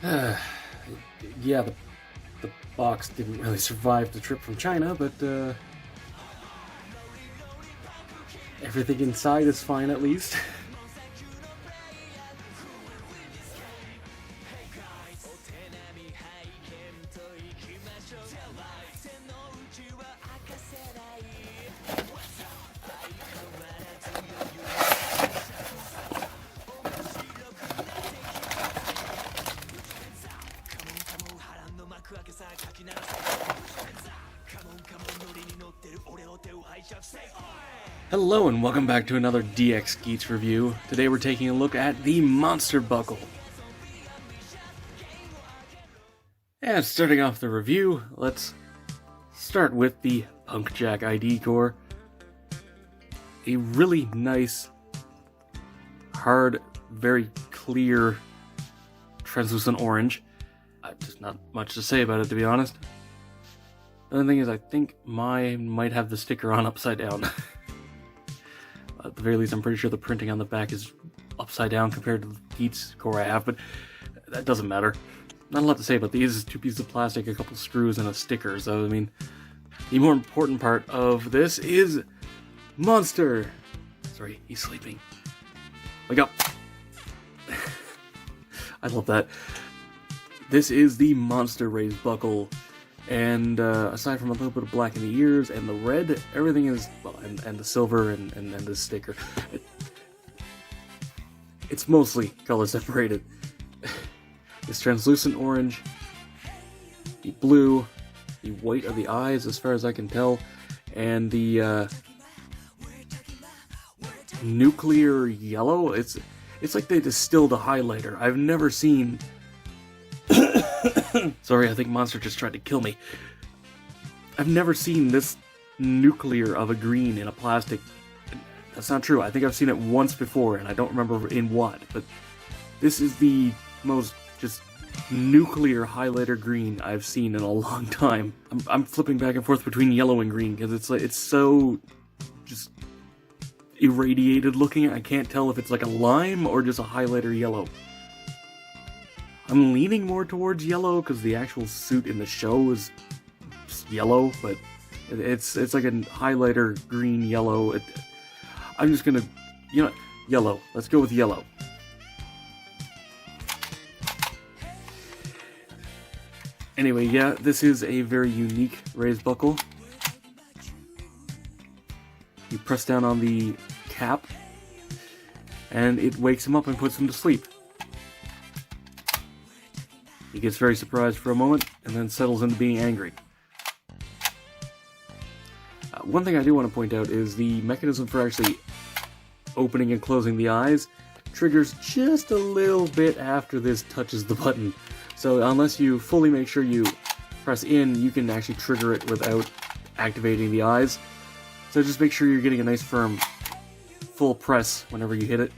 Yeah, the box didn't really survive the trip from China, but everything inside is fine at least. Hello and welcome back to another DX Geats review. Today we're taking a look at the Monster Buckle. And starting off the review, let's start with the Punk Jack ID core. A really nice, hard, very clear, translucent orange. Just not much to say about it, to be honest. The other thing is, I think mine might have the sticker on upside down. At the very least, I'm pretty sure the printing on the back is upside down compared to the Geats core I have, but that doesn't matter. Not a lot to say about these. Two pieces of plastic, a couple screws, and a sticker. So, I mean, the more important part of this is Monster. Sorry, he's sleeping. Wake up. I love that. This is the Monster Raised Buckle. And aside from a little bit of black in the ears and the red, everything is, well, and the silver and the sticker. It's mostly color separated. This translucent orange, the blue, the white are the eyes as far as I can tell, and the nuclear yellow. It's like they distilled a highlighter. I've never seen... Sorry, I think Monster just tried to kill me. I've never seen this nuclear of a green in a plastic. That's not true. I think I've seen it once before, and I don't remember in what, but this is the most just nuclear highlighter green I've seen in a long time. I'm flipping back and forth between yellow and green, because it's so just irradiated looking. I can't tell if it's like a lime or just a highlighter yellow. I'm leaning more towards yellow because the actual suit in the show is just yellow, but it's like a highlighter green yellow. I'm just gonna, yellow. Let's go with yellow. Anyway, yeah, this is a very unique raised buckle. You press down on the cap, and it wakes him up and puts him to sleep. He gets very surprised for a moment, and then settles into being angry. One thing I do want to point out is the mechanism for actually opening and closing the eyes triggers just a little bit after this touches the button. So unless you fully make sure you press in, you can actually trigger it without activating the eyes. So just make sure you're getting a nice firm full press whenever you hit it.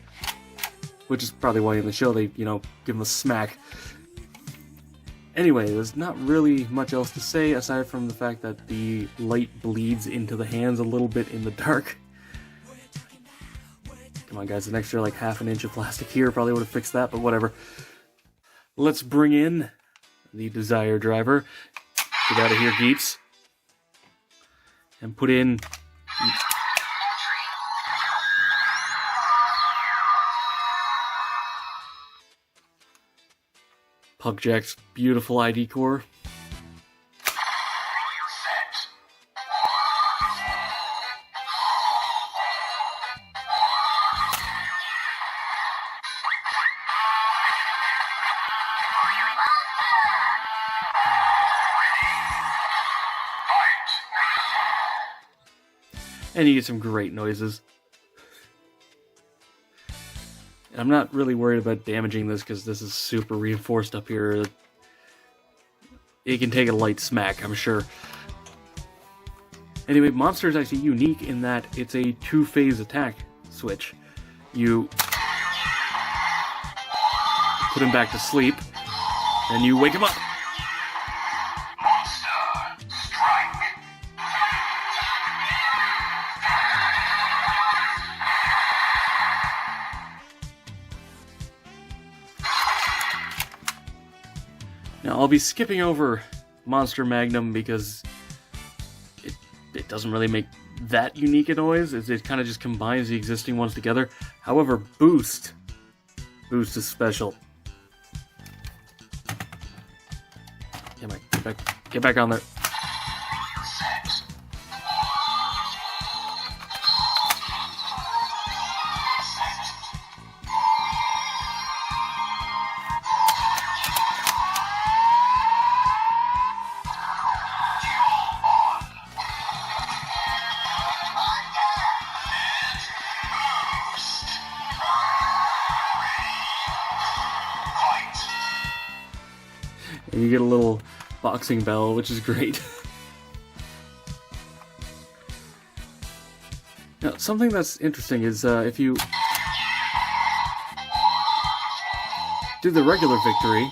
Which is probably why in the show they, give them a smack. Anyway, there's not really much else to say aside from the fact that the light bleeds into the hands a little bit in the dark. Come on guys, an extra like half an inch of plastic here probably would have fixed that, but whatever. Let's bring in the Desire driver. Get out of here, Geats. And put in... Punk Jack's beautiful ID core. And you get some great noises. I'm not really worried about damaging this because this is super reinforced up here. It can take a light smack, I'm sure. Anyway, Monster is actually unique in that it's a two-phase attack switch. You put him back to sleep, and you wake him up. Now, I'll be skipping over Monster Magnum because it doesn't really make that unique a noise. It kind of just combines the existing ones together. However, Boost is special. Get back on there. And you get a little boxing bell, which is great. Now, something that's interesting is if you do the regular victory,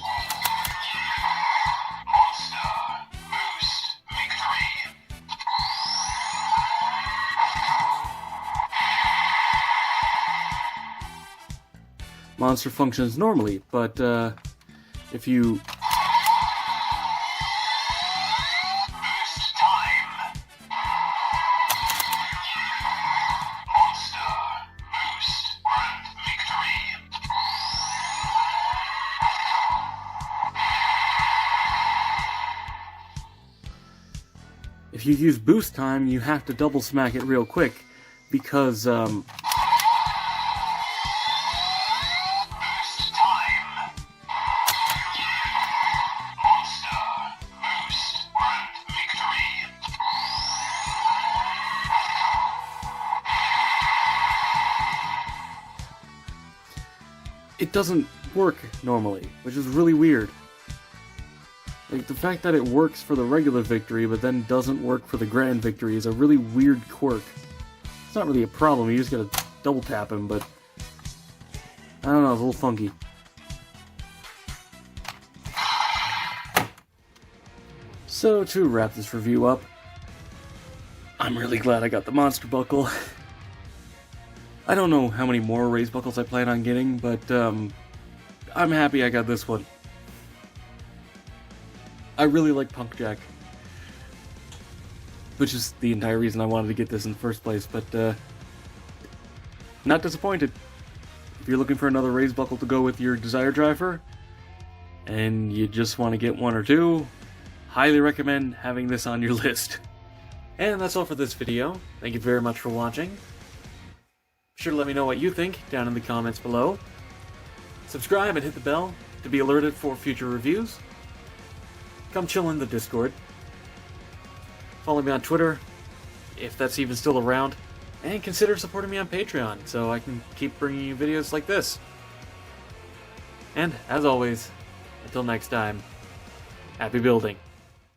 monster functions normally, but if you use boost time, you have to double smack it real quick, because it doesn't work normally, which is really weird. Like, the fact that it works for the regular victory, but then doesn't work for the grand victory is a really weird quirk. It's not really a problem, you just gotta double tap him, but I don't know, it's a little funky. So, to wrap this review up, I'm really glad I got the monster buckle. I don't know how many more raised buckles I plan on getting, but I'm happy I got this one. I really like Punk Jack, which is the entire reason I wanted to get this in the first place, but not disappointed. If you're looking for another raised buckle to go with your Desire Driver, and you just want to get one or two, highly recommend having this on your list. And that's all for this video. Thank you very much for watching. Be sure to let me know what you think down in the comments below. Subscribe and hit the bell to be alerted for future reviews. Come chill in the Discord. Follow me on Twitter, if that's even still around. And consider supporting me on Patreon, so I can keep bringing you videos like this. And, as always, until next time, happy building.